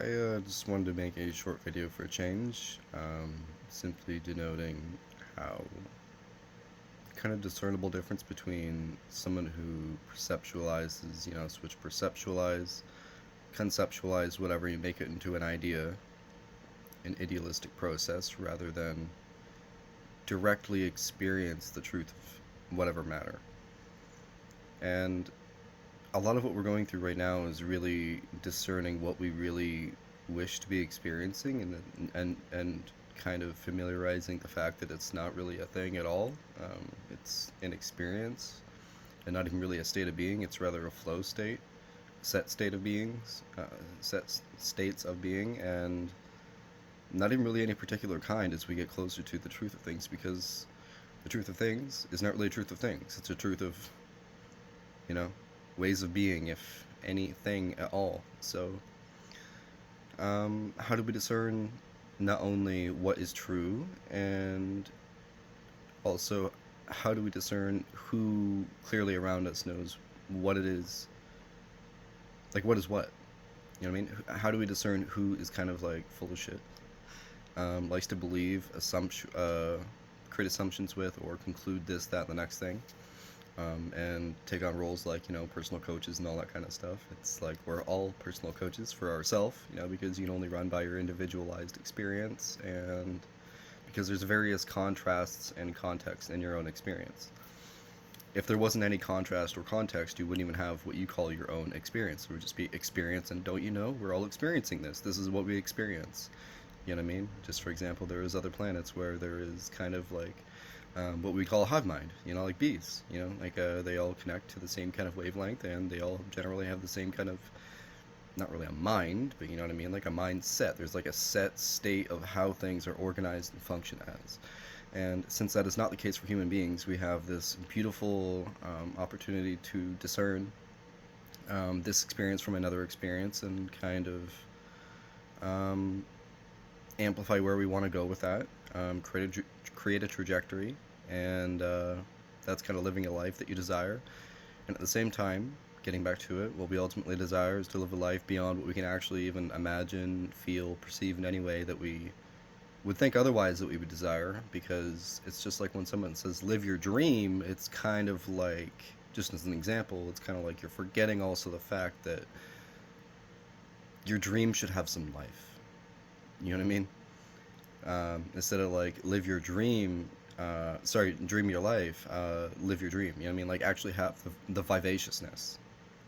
I just wanted to make a short video for a change, simply denoting how kind of discernible difference between someone who perceptualizes, switch perceptualize, conceptualize, whatever, you make it into an idea, an idealistic process, rather than directly experience the truth of whatever matter. And a lot of what we're going through right now is really discerning what we really wish to be experiencing, and kind of familiarizing the fact that it's not really a thing at all. It's an experience and not even really a state of being. It's rather a flow state, set state of beings, set states of being, and not even really any particular kind as we get closer to the truth of things, because the truth of things is not really a truth of things. It's a truth of, you know, ways of being, if anything at all. So, how do we discern not only what is true, and also how do we discern who clearly around us knows what it is? Like, what is what? You know what I mean? How do we discern who is kind of like full of shit? Likes to believe, create assumptions with, or conclude this, that, the next thing, and take on roles like, personal coaches and all that kind of stuff. It's like we're all personal coaches for ourselves, because you can only run by your individualized experience, and because there's various contrasts and context in your own experience. If there wasn't any contrast or context, you wouldn't even have what you call your own experience. It would just be experience, and don't you know, we're all experiencing this. This is what we experience. You know what I mean? Just for example, there is other planets where there is kind of like what we call a hive mind, like bees, like they all connect to the same kind of wavelength, and they all generally have the same kind of, not really a mind, but you know what I mean, like a mindset. There's like a set state of how things are organized and function as. And since that is not the case for human beings, we have this beautiful opportunity to discern this experience from another experience, and kind of um, amplify where we want to go with that, create a trajectory, and that's kind of living a life that you desire. And at the same time, getting back to it, what we ultimately desire is to live a life beyond what we can actually even imagine, feel, perceive in any way that we would think otherwise that we would desire. Because it's just like when someone says live your dream, it's kind of like, just as an example, it's kind of like you're forgetting also the fact that your dream should have some life. You know what I mean? Instead of like live your dream, dream your life, live your dream. You know what I mean? Like actually have the vivaciousness,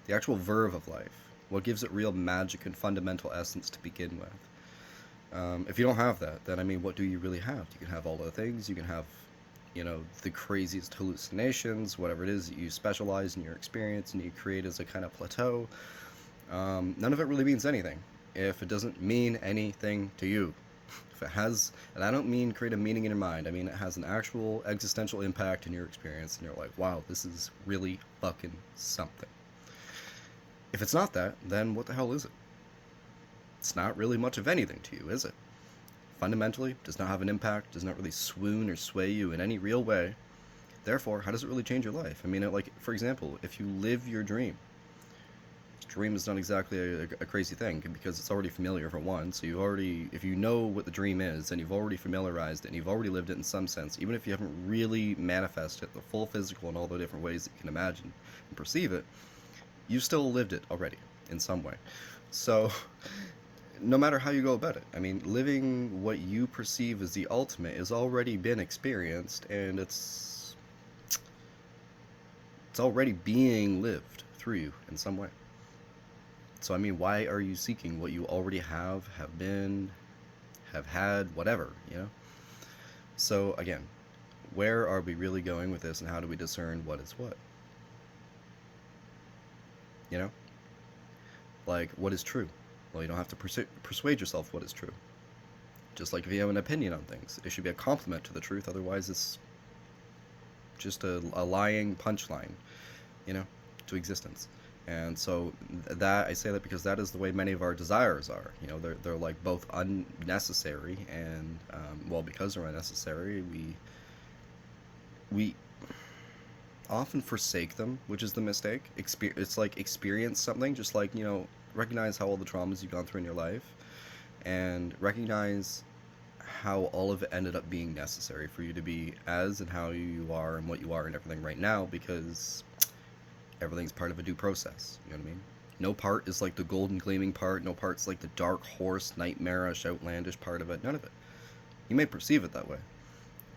the actual verve of life, what gives it real magic and fundamental essence to begin with. If you don't have that, then I mean, what do you really have? You can have all the things. You can have, the craziest hallucinations, whatever it is that you specialize in your experience and you create as a kind of plateau. None of it really means anything if it doesn't mean anything to you. If it has, and I don't mean create a meaning in your mind, I mean it has an actual existential impact in your experience, and you're like, wow, this is really fucking something. If it's not that, then what the hell is it? It's not really much of anything to you, is it? Fundamentally, does not have an impact, does not really swoon or sway you in any real way. Therefore, how does it really change your life? I mean, like, for example, if you live your dream is not exactly a crazy thing, because it's already familiar for one. So if you know what the dream is, and you've already familiarized it, and you've already lived it in some sense, even if you haven't really manifested it, the full physical in all the different ways that you can imagine and perceive it, you've still lived it already in some way. So no matter how you go about it, I mean, living what you perceive as the ultimate has already been experienced, and it's already being lived through you in some way. So, I mean, why are you seeking what you already have been, have had, whatever, So, again, where are we really going with this, and how do we discern what is what? You know? Like, what is true? Well, you don't have to persuade yourself what is true. Just like if you have an opinion on things, it should be a compliment to the truth, otherwise it's just a lying punchline, to existence. And so that, I say that because that is the way many of our desires are. They're like both unnecessary, and well, because they're unnecessary, we often forsake them, which is the mistake. It's like experience something, just like recognize how all the traumas you've gone through in your life, and recognize how all of it ended up being necessary for you to be as and how you are and what you are and everything right now, because everything's part of a due process. You know what I mean? No part is like the golden gleaming part. No part's like the dark horse, nightmarish, outlandish part of it. None of it. You may perceive it that way,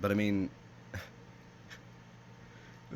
but I mean,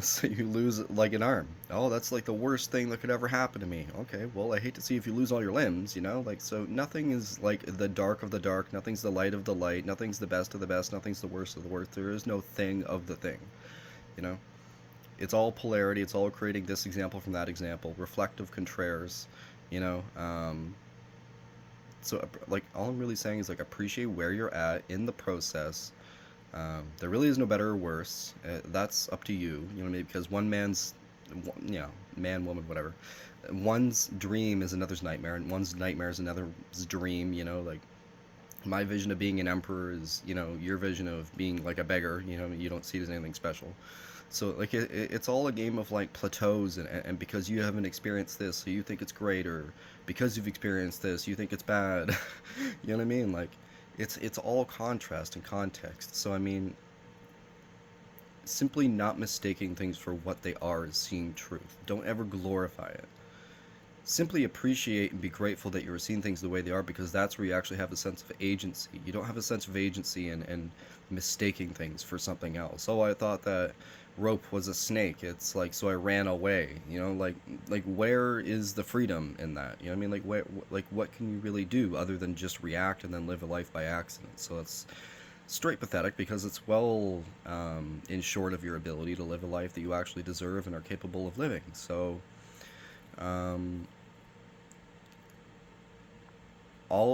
so you lose like an arm. Oh, that's like the worst thing that could ever happen to me. Okay, well, I hate to see if you lose all your limbs, you know? Like, so nothing is like the dark of the dark, nothing's the light of the light, nothing's the best of the best, nothing's the worst of the worst. There is no thing of the thing, you know? It's all polarity, it's all creating this example from that example, reflective contraries, you know? So, like, all I'm really saying is, like, appreciate where you're at in the process. There really is no better or worse. That's up to you. You know what I mean? Because one man's, you know, man, woman, whatever. One's dream is another's nightmare, and one's nightmare is another's dream. You know, like my vision of being an emperor is, you know, your vision of being like a beggar. You know, you don't see it as anything special. So like it's all a game of like plateaus, and because you haven't experienced this, so you think it's great, or because you've experienced this, you think it's bad. You know what I mean? Like it's all contrast and context. So I mean, simply not mistaking things for what they are is seeing truth. Don't ever glorify it. Simply appreciate and be grateful that you're seeing things the way they are, because that's where you actually have a sense of agency. You don't have a sense of agency and mistaking things for something else. Oh, I thought that rope was a snake. It's like, so I ran away. You know, like where is the freedom in that? You know what I mean? Like like what can you really do other than just react and then live a life by accident? So it's straight pathetic, because it's well in short of your ability to live a life that you actually deserve and are capable of living. So um,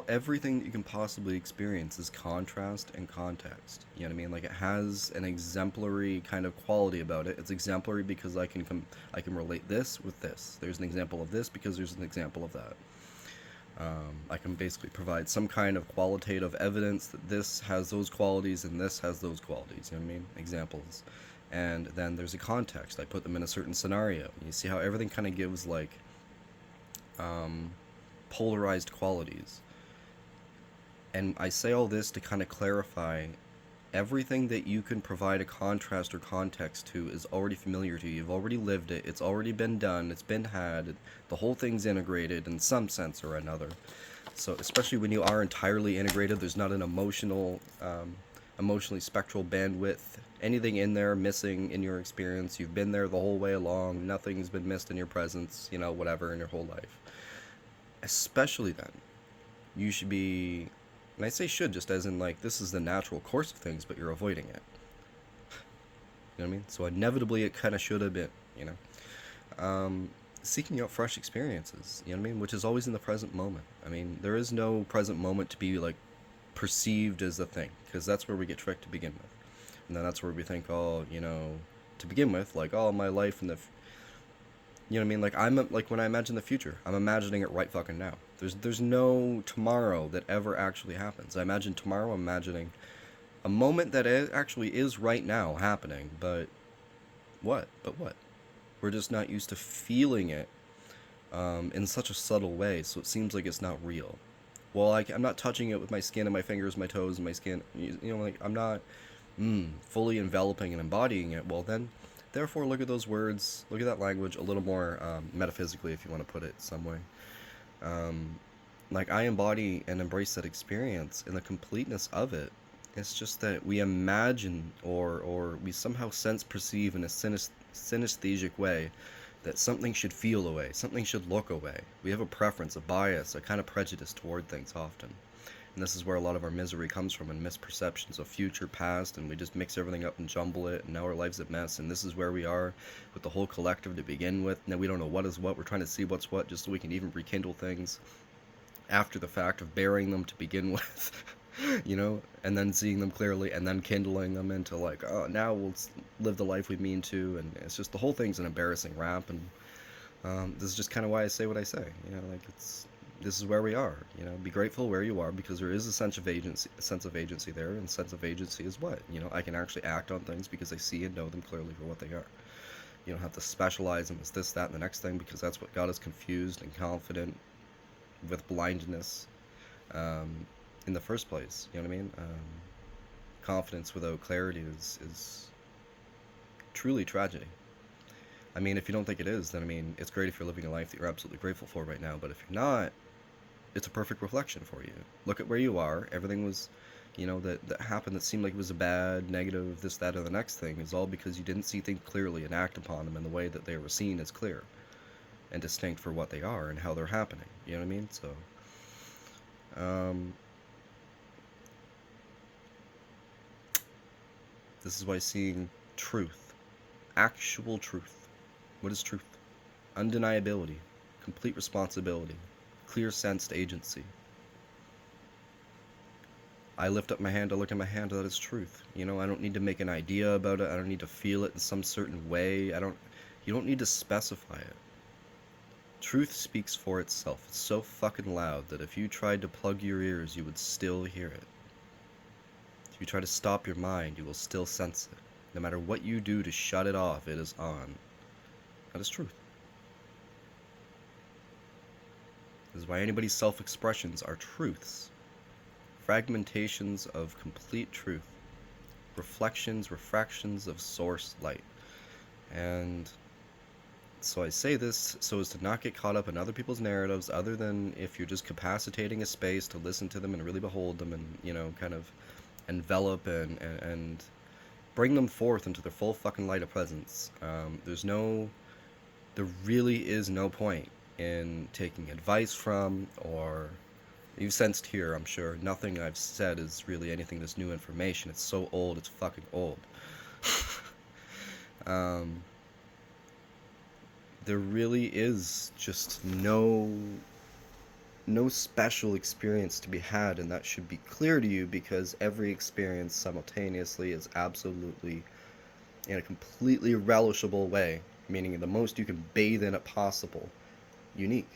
everything that you can possibly experience is contrast and context. You know what I mean? Like it has an exemplary kind of quality about it. It's exemplary because I can relate this with this. There's an example of this because there's an example of that. I can basically provide some kind of qualitative evidence that this has those qualities and this has those qualities. You know what I mean? Examples. And then there's a context. I put them in a certain scenario. You see how everything kind of gives like um, polarized qualities. And I say all this to kind of clarify everything that you can provide a contrast or context to is already familiar to you. You've already lived it. It's already been done. It's been had. The whole thing's integrated in some sense or another. So especially when you are entirely integrated, there's not an emotionally spectral bandwidth, anything in there missing in your experience. You've been there the whole way along. Nothing's been missed in your presence, you know, whatever, in your whole life. Especially then, you should be, and I say should just as in like this is the natural course of things, but you're avoiding it. You know what I mean? So inevitably it kind of should have been, you know. Seeking out fresh experiences, you know what I mean? Which is always in the present moment. I mean, there is no present moment to be like perceived as a thing, because that's where we get tricked to begin with. And then that's where we think, oh, you know, to begin with, like, oh, my life in the, you know what I mean? Like like when I imagine the future, I'm imagining it right fucking now. There's no tomorrow that ever actually happens. I imagine tomorrow, I'm imagining a moment that actually is right now happening, but what? But what? We're just not used to feeling it in such a subtle way, so it seems like it's not real. Well, I'm not touching it with my skin and my fingers, my toes, and my skin. You know, like I'm not fully enveloping and embodying it. Well, then, therefore, look at those words, look at that language a little more metaphysically, if you want to put it some way. Like I embody and embrace that experience in the completeness of it. It's just that we imagine or we somehow sense perceive in a synesthesic way that something should feel away, something should look away. We have a preference, a bias, a kind of prejudice toward things often. And this is where a lot of our misery comes from, and misperceptions of future, past, and we just mix everything up and jumble it, and now our life's a mess, and this is where we are with the whole collective to begin with. Now we don't know what is what, we're trying to see what's what just so we can even rekindle things after the fact of burying them to begin with. You know, and then seeing them clearly, and then kindling them into like, oh, now we'll live the life we mean to, and it's just the whole thing's an embarrassing rap, and this is just kind of why I say what I say. You know, like this is where we are. You know, be grateful where you are, because there is a sense of agency there, and sense of agency is what, you know, I can actually act on things because I see and know them clearly for what they are. You don't have to specialize them as this, that, and the next thing, because that's what got us confused and confident with blindness um, in the first place. You know what I mean? Confidence without clarity is truly tragedy. I mean, if you don't think it is, then I mean, it's great if you're living a life that you're absolutely grateful for right now. But if you're not, it's a perfect reflection for you. Look at where you are. Everything was, that happened that seemed like it was a bad, negative, this, that, or the next thing is all because you didn't see things clearly and act upon them in the way that they were seen as clear and distinct for what they are and how they're happening. You know what I mean? So, um, this is why seeing truth, actual truth. What is truth? Undeniability, complete responsibility, clear sensed agency. I lift up my hand to look at my hand, that is truth. I don't need to make an idea about it. I don't need to feel it in some certain way. You don't need to specify it. Truth speaks for itself. It's so fucking loud that if you tried to plug your ears, you would still hear it. If you try to stop your mind, you will still sense it. No matter what you do to shut it off, it is on. That is truth. This is why anybody's self-expressions are truths. Fragmentations of complete truth. Reflections, refractions of source light. And so I say this so as to not get caught up in other people's narratives, other than if you're just capacitating a space to listen to them and really behold them and, kind of envelop and bring them forth into their full fucking light of presence. There really is no point in taking advice from, or you've sensed here, I'm sure, nothing I've said is really anything that's new information. It's so old, it's fucking old. There really is just no special experience to be had, and that should be clear to you, because every experience simultaneously is absolutely, in a completely relishable way, meaning the most you can bathe in it possible, unique.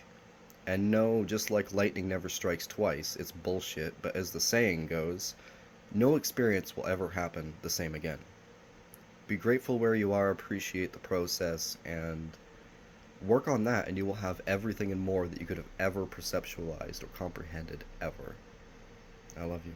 And no, just like lightning never strikes twice, it's bullshit, but as the saying goes, no experience will ever happen the same again. Be grateful where you are, appreciate the process, and work on that, and you will have everything and more that you could have ever perceptualized or comprehended ever. I love you.